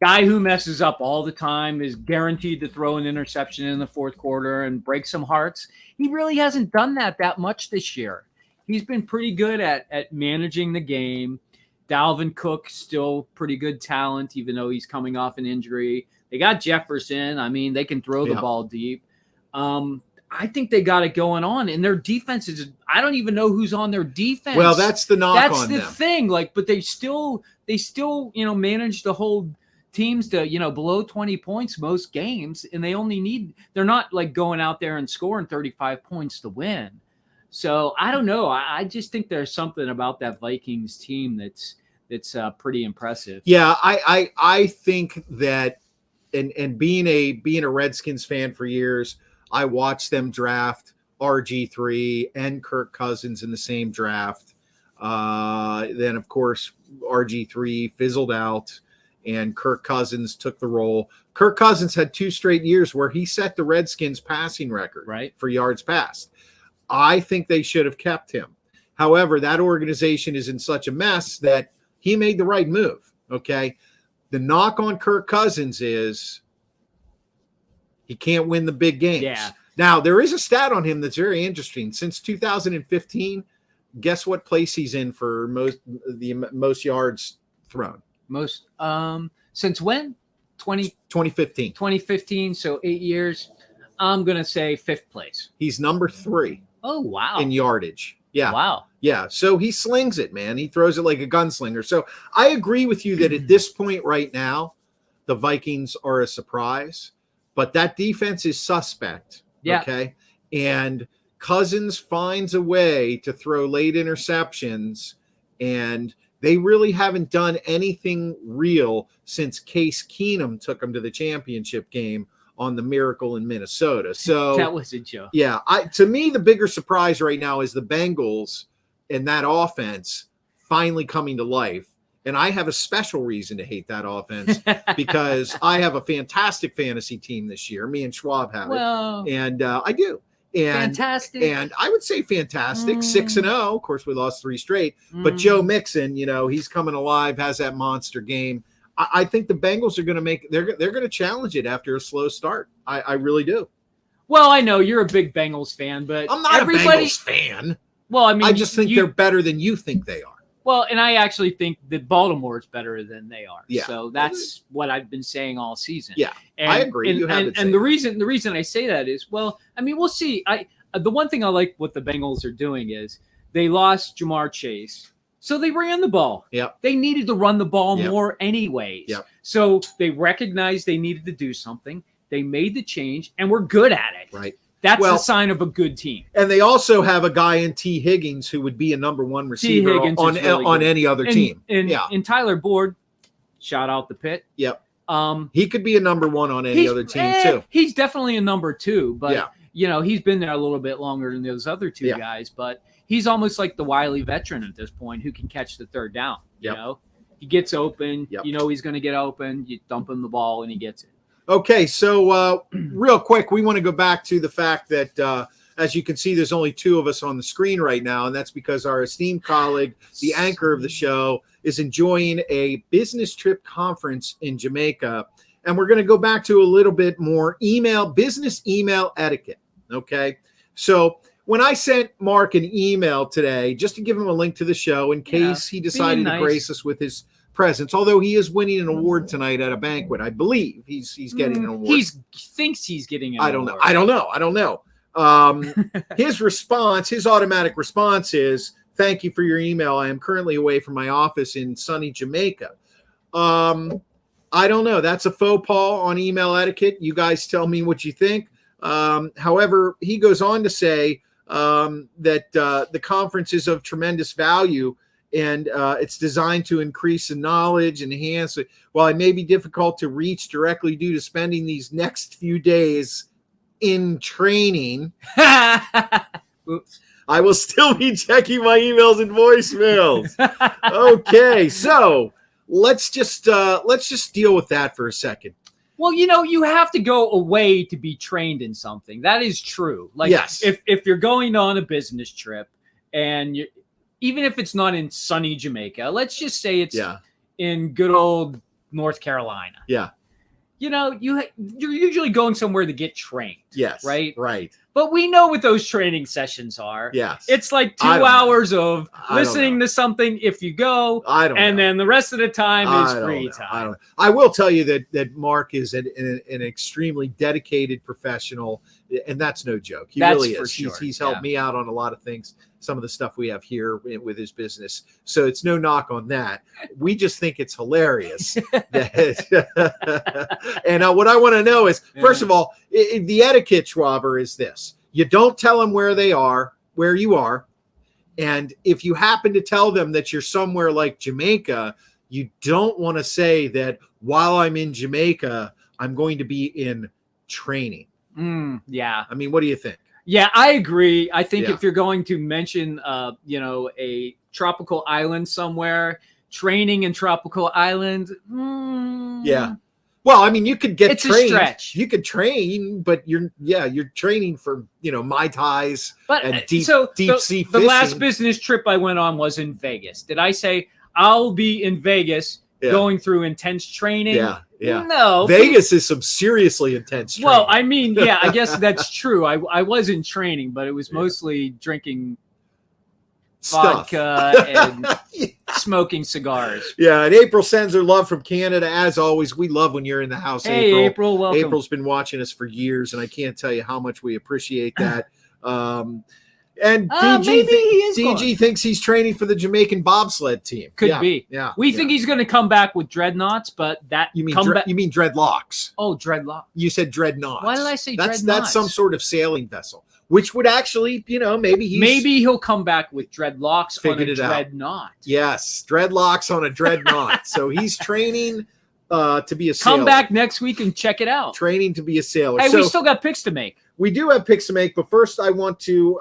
guy who messes up all the time, is guaranteed to throw an interception in the fourth quarter and break some hearts. He really hasn't done that much this year. He's been pretty good at managing the game. Dalvin Cook, still pretty good talent, even though he's coming off an injury. They got Jefferson. I mean, they can throw the ball deep. I think they got it going on. And their defense is – I don't even know who's on their defense. Well, that's the knock on them. That's the thing. But they still manage to hold teams to, below 20 points most games. And they only need – they're not, going out there and scoring 35 points to win. So, I don't know. I just think there's something about that Vikings team that's pretty impressive. Yeah, I think that – and being a Redskins fan for years, I watched them draft RG3 and Kirk Cousins in the same draft. Then, of course, RG3 fizzled out, and Kirk Cousins took the role. Kirk Cousins had 2 straight years where he set the Redskins passing record for yards passed. I think they should have kept him. However, that organization is in such a mess that he made the right move, okay? The knock on Kirk Cousins is he can't win the big games. Yeah. Now, there is a stat on him that's very interesting. Since 2015, guess what place he's in for most yards thrown? Most since when? 2015. 2015, so 8 years. I'm going to say 5th place. He's number 3. Oh, wow. In yardage. Yeah. Wow. Yeah. So he slings it, man. He throws it like a gunslinger. So I agree with you that at this point right now, the Vikings are a surprise, but that defense is suspect. Yeah. Okay. And Cousins finds a way to throw late interceptions and They really haven't done anything real since Case Keenum took them to the championship game on the Miracle in Minnesota. So that was a joke. Yeah, to me, the bigger surprise right now is the Bengals and that offense finally coming to life. And I have a special reason to hate that offense because I have a fantastic fantasy team this year. Me and Schwab have it. And I do. And fantastic. And I would say fantastic. 6-0. Of course, we lost 3 straight. But Joe Mixon, he's coming alive, has that monster game. I think the Bengals are going to they're going to challenge it after a slow start. I really do. Well, I know you're a big Bengals fan, but I'm not a Bengals fan. Well, I mean, I just think they're better than you think they are. Well, and I actually think that Baltimore is better than they are. Yeah. So that's what I've been saying all season. Yeah, and, I agree. And the reason I say that is, well, I mean, we'll see. The one thing I like what the Bengals are doing is they lost Jamar Chase, so they ran the ball. Yeah. They needed to run the ball more anyways. Yeah. So they recognized they needed to do something. They made the change, and we're good at it. Right. That's a sign of a good team. And they also have a guy in T. Higgins who would be a number 1 receiver on any other team. And Tyler Boyd, shout out the pit. Yep. He could be a number 1 on any other team too. He's definitely a number 2, but he's been there a little bit longer than those other 2 guys. But he's almost like the wily veteran at this point who can catch the third down. You know, he gets open. Yep. You know he's going to get open. You dump him the ball and he gets it. Okay, so real quick, we want to go back to the fact that, as you can see, there's only 2 of us on the screen right now, and that's because our esteemed colleague, the anchor of the show, is enjoying a business trip conference in Jamaica, and we're going to go back to a little bit more business email etiquette, okay? So when I sent Mark an email today, just to give him a link to the show in case he decided to grace us with his presence, although he is winning an award tonight at a banquet. I believe he's getting an award. He thinks he's getting an award. I don't know. His automatic response is, "Thank you for your email. I am currently away from my office in sunny Jamaica." I don't know. That's a faux pas on email etiquette. You guys tell me what you think. However, he goes on to say that the conference is of tremendous value and it's designed to increase the knowledge, enhance it. While it may be difficult to reach directly due to spending these next few days in training, Oops. I will still be checking my emails and voicemails. Okay, so let's just deal with that for a second. Well, you have to go away to be trained in something. That is true. Like, yes. If you're going on a business trip and even if it's not in sunny Jamaica, let's just say it's in good old North Carolina. Yeah. You're usually going somewhere to get trained. Yes. Right? Right. But we know what those training sessions are. Yes. It's like 2 hours of listening to something if you go. And then the rest of the time is free time. I will tell you that Mark is an extremely dedicated professional, and that's no joke. He really is. For sure. He's helped me out on a lot of things, some of the stuff we have here with his business. So it's no knock on that. We just think it's hilarious. And what I want to know is, first of all, the etiquette, Schwaber, is this. You don't tell them where you are. And if you happen to tell them that you're somewhere like Jamaica, you don't want to say that while I'm in Jamaica, I'm going to be in training. Yeah. I mean, what do you think? Yeah, I agree. I think if you're going to mention, a tropical island somewhere, training in tropical island. Yeah. Well, I mean, you could get trained. It's a stretch. You could train, but you're training for, Mai Tais and deep sea fishing. The last business trip I went on was in Vegas. Did I say I'll be in Vegas going through intense training? Yeah. No. Vegas is some seriously intense training. Well, I mean, I guess that's true. I was in training, but it was mostly drinking vodka and smoking cigars. Yeah, and April sends her love from Canada. As always, we love when you're in the house, Hey, April, welcome. April's been watching us for years, and I can't tell you how much we appreciate that. And DG thinks he's training for the Jamaican bobsled team. Could be. Yeah. We think he's going to come back with dreadnoughts, but that you mean dreadlocks? Oh, dreadlock. You said dreadnoughts. Why did I say dreadnoughts? That's some sort of sailing vessel. which would actually, maybe he'll come back with dreadlocks on a figured it out. dreadnought. Yes, dreadlocks on a dreadnought. So he's training to be a sailor. Come back next week and check it out. Training to be a sailor. Hey, so we still got picks to make. We do have picks to make, but first I want to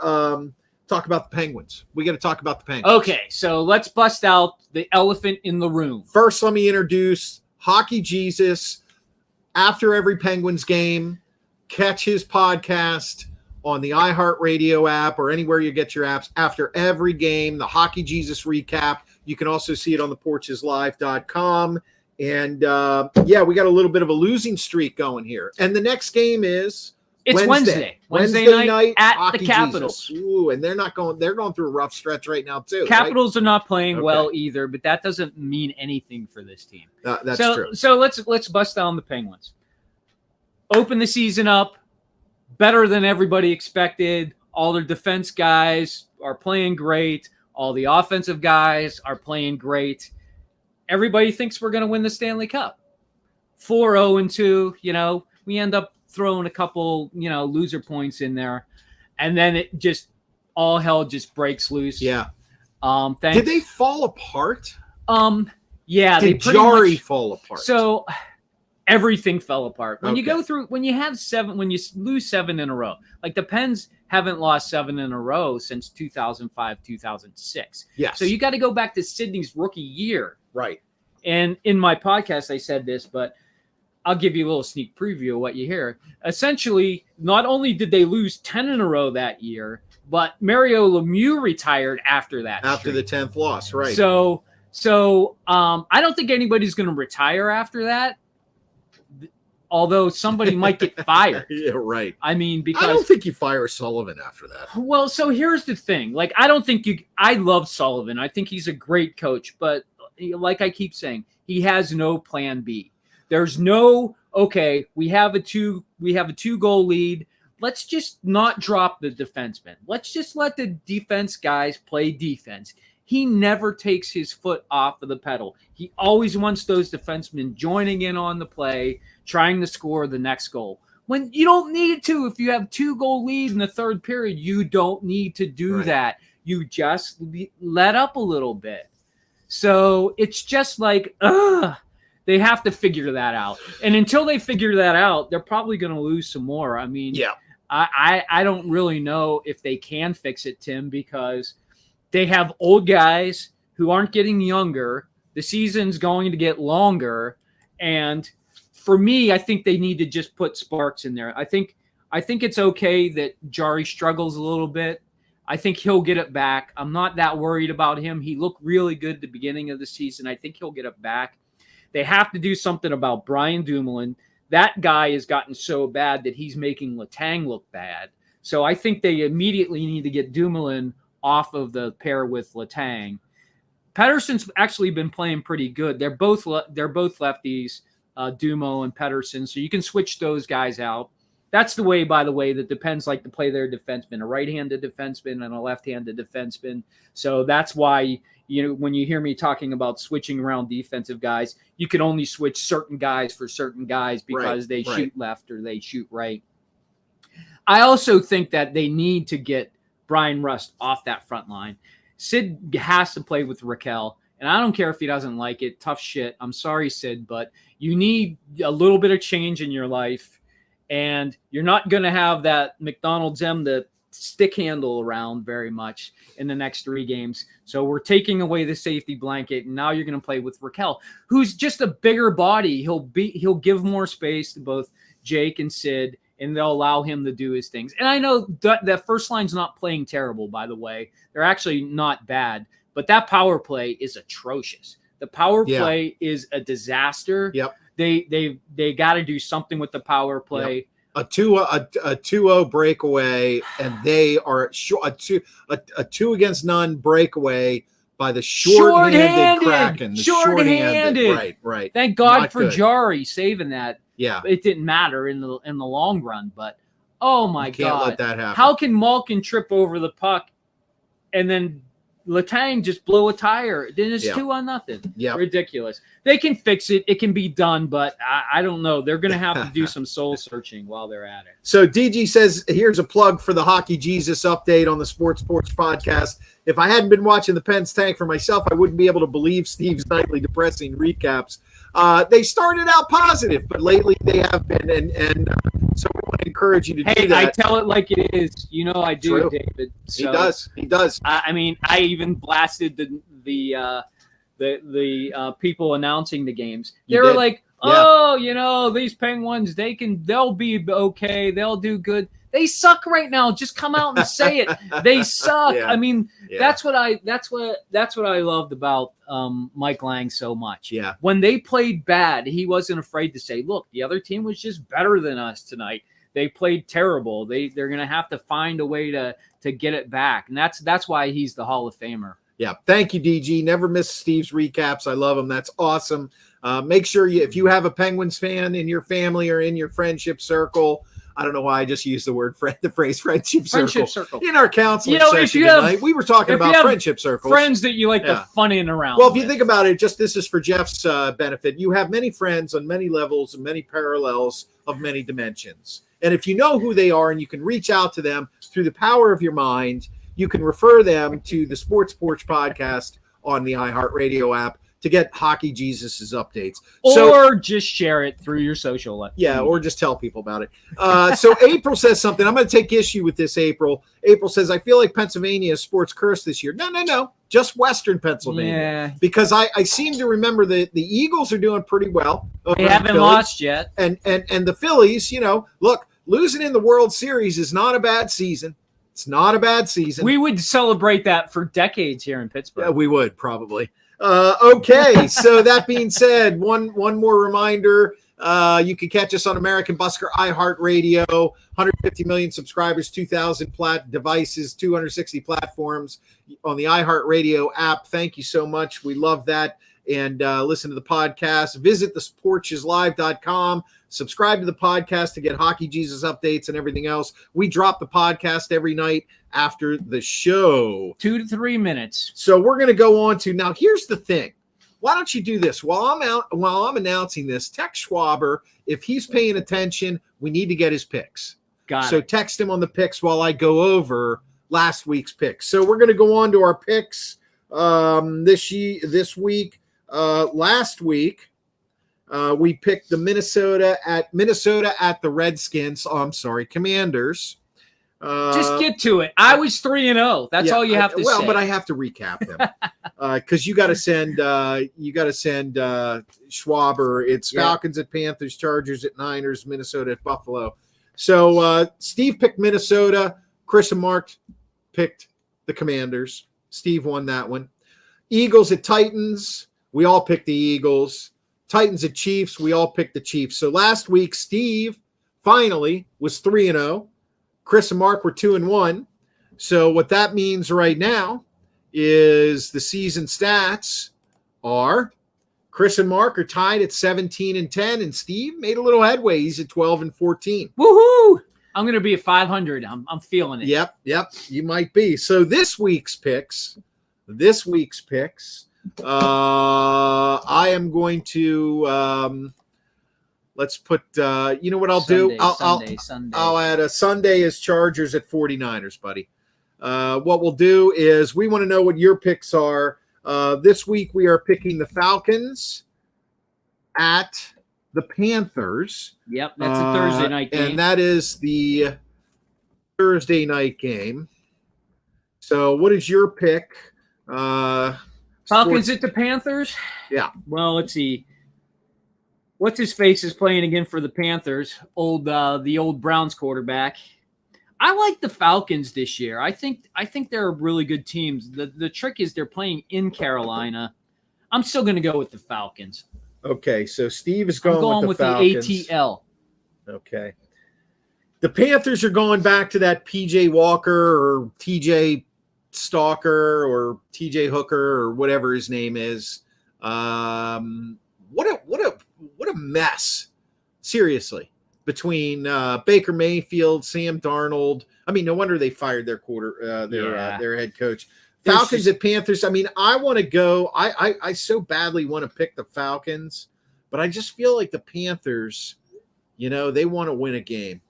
talk about the Penguins. We got to talk about the Penguins. Okay, so let's bust out the elephant in the room. First, let me introduce Hockey Jesus. After every Penguins game, catch his podcast on the iHeartRadio app or anywhere you get your apps. After every game, the Hockey Jesus recap. You can also see it on the porcheslive.com. And we got a little bit of a losing streak going here. And the next game is Wednesday night at the Capitals. Ooh, and they're going through a rough stretch right now too. Capitals are not playing well either, but that doesn't mean anything for this team. That's true. So let's bust down the Penguins. Open the season up better than everybody expected. All their defense guys are playing great. All the offensive guys are playing great. Everybody thinks we're going to win the Stanley Cup. 4-0-2, we end up throwing a couple, loser points in there. And then it just, all hell just breaks loose. Yeah. Thanks. Did they fall apart? Yeah. Did Jari fall apart? So everything fell apart. When you go through, when you lose 7 in a row, like the Pens haven't lost 7 in a row since 2005, 2006. Yes. So you got to go back to Sidney's rookie year. Right. And in my podcast, I said this, but I'll give you a little sneak preview of what you hear. Essentially, not only did they lose 10 in a row that year, but Mario Lemieux retired after that. After the 10th loss, right. So I don't think anybody's going to retire after that. Although somebody might get fired. Yeah, right. I mean, because I don't think you fire Sullivan after that. Well, so here's the thing. Like, I love Sullivan. I think he's a great coach, but like I keep saying, he has no plan B. There's no, we have a 2-goal lead. Let's just not drop the defenseman. Let's just let the defense guys play defense. He never takes his foot off of the pedal. He always wants those defensemen joining in on the play, trying to score the next goal. When you don't need to, if you have 2-goal lead in the third period, you don't need to do that. You just let up a little bit. So it's just like, they have to figure that out. And until they figure that out, they're probably going to lose some more. I mean, I don't really know if they can fix it, Tim, because they have old guys who aren't getting younger. The season's going to get longer. And for me, I think they need to just put sparks in there. I think it's okay that Jari struggles a little bit. I think he'll get it back. I'm not that worried about him. He looked really good at the beginning of the season. I think he'll get it back. They have to do something about Brian Dumoulin. That guy has gotten so bad that he's making Letang look bad. So I think they immediately need to get Dumoulin off of the pair with Letang. Pettersson's actually been playing pretty good. They're both lefties, Dumo and Pettersson, so you can switch those guys out. That's the way, by the way, that Depends like to play their defenseman, a right-handed defenseman and a left-handed defenseman. So that's why, when you hear me talking about switching around defensive guys, you can only switch certain guys for certain guys because they shoot left or they shoot right. I also think that they need to get Brian Rust off that front line. Sid has to play with Raquel, and I don't care if he doesn't like it. Tough shit. I'm sorry, Sid, but you need a little bit of change in your life. And you're not going to have that McDonald's the stick handle around very much in the next 3 games. So we're taking away the safety blanket, and now you're going to play with Raquel, who's just a bigger body. He'll give more space to both Jake and Sid, and they'll allow him to do his things. And I know that first line's not playing terrible, by the way. They're actually not bad, but that power play is atrocious. The power play is a disaster. Yep. They got to do something with the power play. Yep. A 2-0 breakaway, and they are a 2-against-none breakaway by the short-handed Kraken. Short-handed. Right. Thank God for Jari saving that. Yeah. It didn't matter in the long run, but oh my God. Can't let that happen. How can Malkin trip over the puck and then Letang just blew a tire. Then it's 2-0. Yeah, ridiculous. They can fix it. It can be done, but I don't know. They're going to have to do some soul searching while they're at it. So DG says, here's a plug for the Hockey Jesus update on the Sports Porch podcast. If I hadn't been watching the Pens tank for myself, I wouldn't be able to believe Steve's nightly depressing recaps. They started out positive, but lately they have been, and so we want to encourage you to do that. I tell it like it is. You know I do, True. David. So, He does. I mean, I even blasted the people announcing the games. They were like, these Penguins, they'll be okay. They'll do good. They suck right now. Just come out and say it. They suck. I mean, that's what I loved about Mike Lang so much. Yeah. When they played bad, he wasn't afraid to say, look, the other team was just better than us tonight. They played terrible. They're going to have to find a way to get it back. And that's why he's the Hall of Famer. Yeah. Thank you, DG. Never miss Steve's recaps. I love them. That's awesome. Make sure if you have a Penguins fan in your family or in your friendship circle, I don't know why I just used the phrase friendship circle. In our counseling session tonight, we were talking about friendship circles. Friends that you like to funning around. Well, if you think about it, this is for Jeff's benefit. You have many friends on many levels and many parallels of many dimensions. And if you know who they are and you can reach out to them through the power of your mind, you can refer them to the Sports Porch podcast on the iHeartRadio app to get Hockey Jesus' updates. Or just share it through your social. Yeah, or just tell people about it. So April says something. I'm going to take issue with this, April. April says, I feel like Pennsylvania is sports cursed this year. No. Just Western Pennsylvania. Yeah. Because I seem to remember that the Eagles are doing pretty well. They haven't lost yet. And the Phillies, look, losing in the World Series is not a bad season. It's not a bad season. We would celebrate that for decades here in Pittsburgh. Yeah, we would probably. Okay, so that being said, one more reminder. You can catch us on American Busker iHeartRadio, 150 million subscribers, 2,000 devices, 260 platforms on the iHeartRadio app. Thank you so much. We love that. And listen to the podcast. Visit thesporcheslive.com. Subscribe to the podcast to get Hockey Jesus updates and everything else. We drop the podcast every night after the show. 2 to 3 minutes. So we're going to go on to now. Here's the thing. Why don't you do this while I'm announcing this? Text Schwaber if he's paying attention. We need to get his picks. So text him on the picks while I go over last week's picks. So we're going to go on to our picks this week. Last week. We picked the Minnesota at the Redskins. Oh, I'm sorry, Commanders. Just get to it. I was 3-0. That's all you have to say. Well, but I have to recap them because you got to send Schwaber. It's Falcons at Panthers, Chargers at Niners, Minnesota at Buffalo. So Steve picked Minnesota. Chris and Mark picked the Commanders. Steve won that one. Eagles at Titans. We all picked the Eagles. Titans at Chiefs. We all picked the Chiefs. So last week, Steve finally was 3-0. Chris and Mark were 2-1. So what that means right now is the season stats are Chris and Mark are tied at 17-10, and Steve made a little headway. He's at 12-14. Woohoo! I'm going to be at 500. I'm feeling it. Yep. You might be. So this week's picks. I am going to let's put you know what I'll do? I'll add a Sunday as Chargers at 49ers, buddy. What we'll do is we want to know what your picks are. This week we are picking the Falcons at the Panthers. Yep, that's a Thursday night game. And that is the Thursday night game. So what is your pick? Falcons at the Panthers? Yeah. Well, let's see. What's his face is playing again for the Panthers? The old Browns quarterback. I like the Falcons this year. I think they're a really good team. The trick is they're playing in Carolina. I'm still going to go with the Falcons. Okay, so Steve is going with the Falcons. The ATL. Okay. The Panthers are going back to that PJ Walker or TJ Stalker or TJ Hooker or whatever his name is. What a mess. Seriously. Between Baker Mayfield, Sam Darnold. I mean, no wonder they fired their head coach. Falcons at Panthers. I mean, I want to go. I so badly want to pick the Falcons, but I just feel like the Panthers, they want to win a game.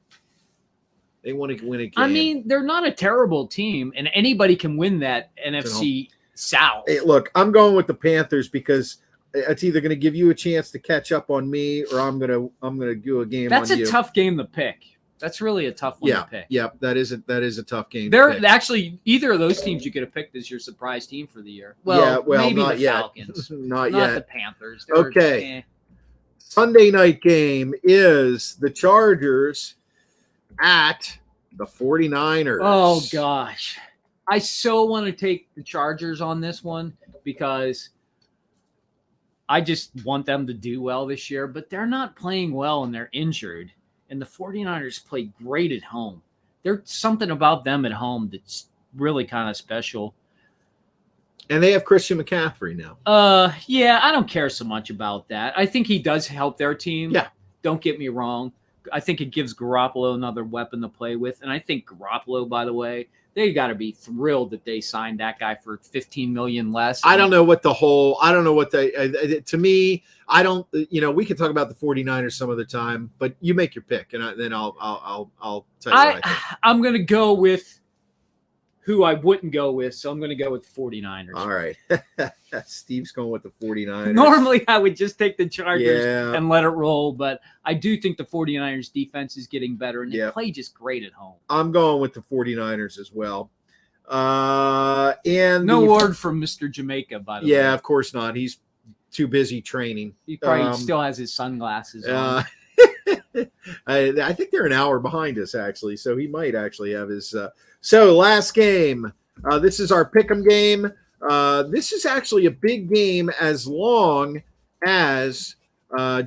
They want to win a game. I mean, they're not a terrible team, and anybody can win that NFC South. Hey, look, I'm going with the Panthers because it's either going to give you a chance to catch up on me, or I'm gonna do a game. That's on you. That's a tough game to pick. That's really a tough one to pick. Yeah, that is a tough game. They're actually either of those teams you could have picked as your surprise team for the year. Well, maybe not the yet. Falcons, not yet. The Panthers. Okay. Sunday night game is the Chargers at the 49ers. Oh gosh, I so want to take the Chargers on this one because I just want them to do well this year, but they're not playing well and they're injured. And the 49ers play great at home. There's something about them at home that's really kind of special. And they have Christian McCaffrey now. Yeah, I don't care so much about that. I think he does help their team. Yeah. Don't get me wrong. I think it gives Garoppolo another weapon to play with. And I think Garoppolo, by the way, they got to be thrilled that they signed that guy for $15 million less. I don't know what to me, I don't, we can talk about the 49ers some other time, but you make your pick and then I'll tell you what I think. I'm going to go with who I wouldn't go with. So I'm going to go with 49ers. All right. Steve's going with the 49ers. Normally I would just take the Chargers and let it roll, but I do think the 49ers defense is getting better and they play just great at home. I'm going with the 49ers as well. And no word from Mr. Jamaica, by the way. Yeah, of course not. He's too busy training. He probably still has his sunglasses on. I think they're an hour behind us, actually, so he might actually have his. So last game. This is our pick'em game. This is actually a big game as long as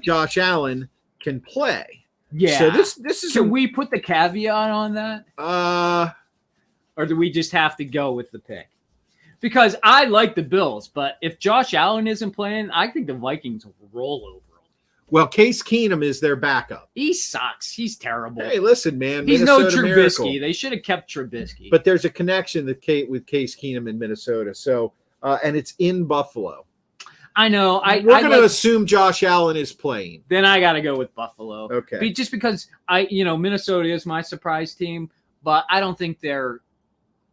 Josh Allen can play. Yeah. So this is. Can we put the caveat on that? Or do we just have to go with the pick? Because I like the Bills, but if Josh Allen isn't playing, I think the Vikings will roll over. Well, Case Keenum is their backup. He sucks. He's terrible. Hey, listen, man. He's Minnesota no Trubisky. Miracle. They should have kept Trubisky. But there's a connection with Case Keenum in Minnesota. So, and it's in Buffalo. I know. We're going to assume Josh Allen is playing. Then I got to go with Buffalo. Okay. Just because Minnesota is my surprise team, but I don't think they're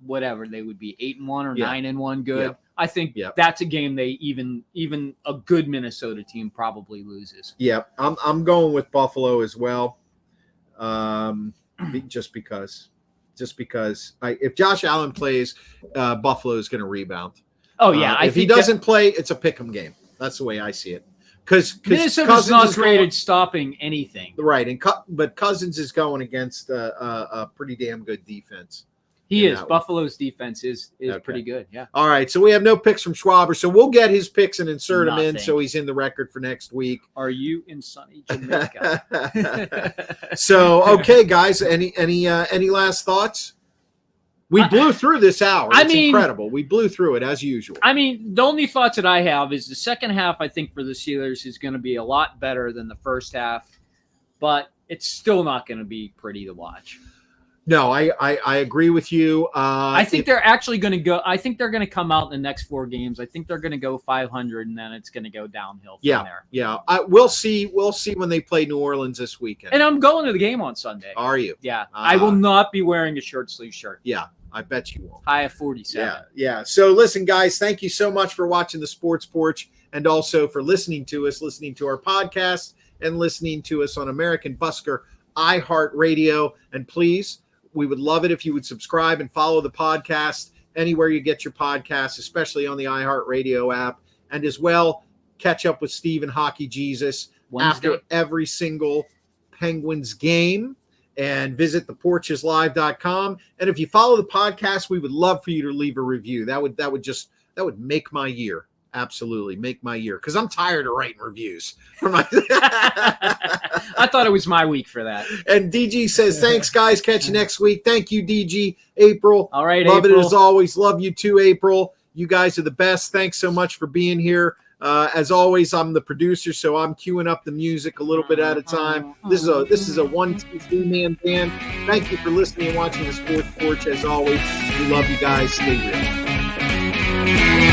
whatever they would be 8-1 or 9-1 good. Yep. I think that's a game they even a good Minnesota team probably loses. Yeah, I'm going with Buffalo as well. Just because if Josh Allen plays, Buffalo is going to rebound. Oh yeah, if he doesn't play, it's a pick'em game. That's the way I see it. Because Minnesota's not great at stopping anything. Right, but Cousins is going against a pretty damn good defense. He is. Buffalo's defense is pretty good. Yeah. All right. So we have no picks from Schwaber. So we'll get his picks and insert them in so he's in the record for next week. Are you in sunny Jamaica? So, okay, guys. Any last thoughts? We blew through this hour. It's incredible. We blew through it as usual. I mean, the only thoughts that I have is the second half, I think, for the Steelers is going to be a lot better than the first half, but it's still not going to be pretty to watch. No, I agree with you. I think they're actually going to go. I think they're going to come out in the next 4 games. I think they're going to go 500, and then it's going to go downhill from there. Yeah. We'll see when they play New Orleans this weekend. And I'm going to the game on Sunday. Are you? Yeah. I will not be wearing a short sleeve shirt. Yeah, I bet you won't. High of 47. Yeah. So listen, guys, thank you so much for watching the Sports Porch and also for listening to our podcast and listening to us on American Busker iHeartRadio. And please, we would love it if you would subscribe and follow the podcast anywhere you get your podcasts, especially on the iHeartRadio app. And as well, catch up with Steve and Hockey Jesus after every single Penguins game. And visit theporcheslive.com. And if you follow the podcast, we would love for you to leave a review. That would make my year. Absolutely make my year, because I'm tired of writing reviews for my I thought it was my week for that. And DG says, thanks, guys. Catch you next week. Thank you, DG. April. All right, love April. it as always. Love you too, April. You guys are the best. Thanks so much for being here. As always, I'm the producer, so I'm queuing up the music a little bit at a time. This is a 1-2-3-man band. Thank you for listening and watching the Sports Porch. As always, we love you guys. Stay real. Bye.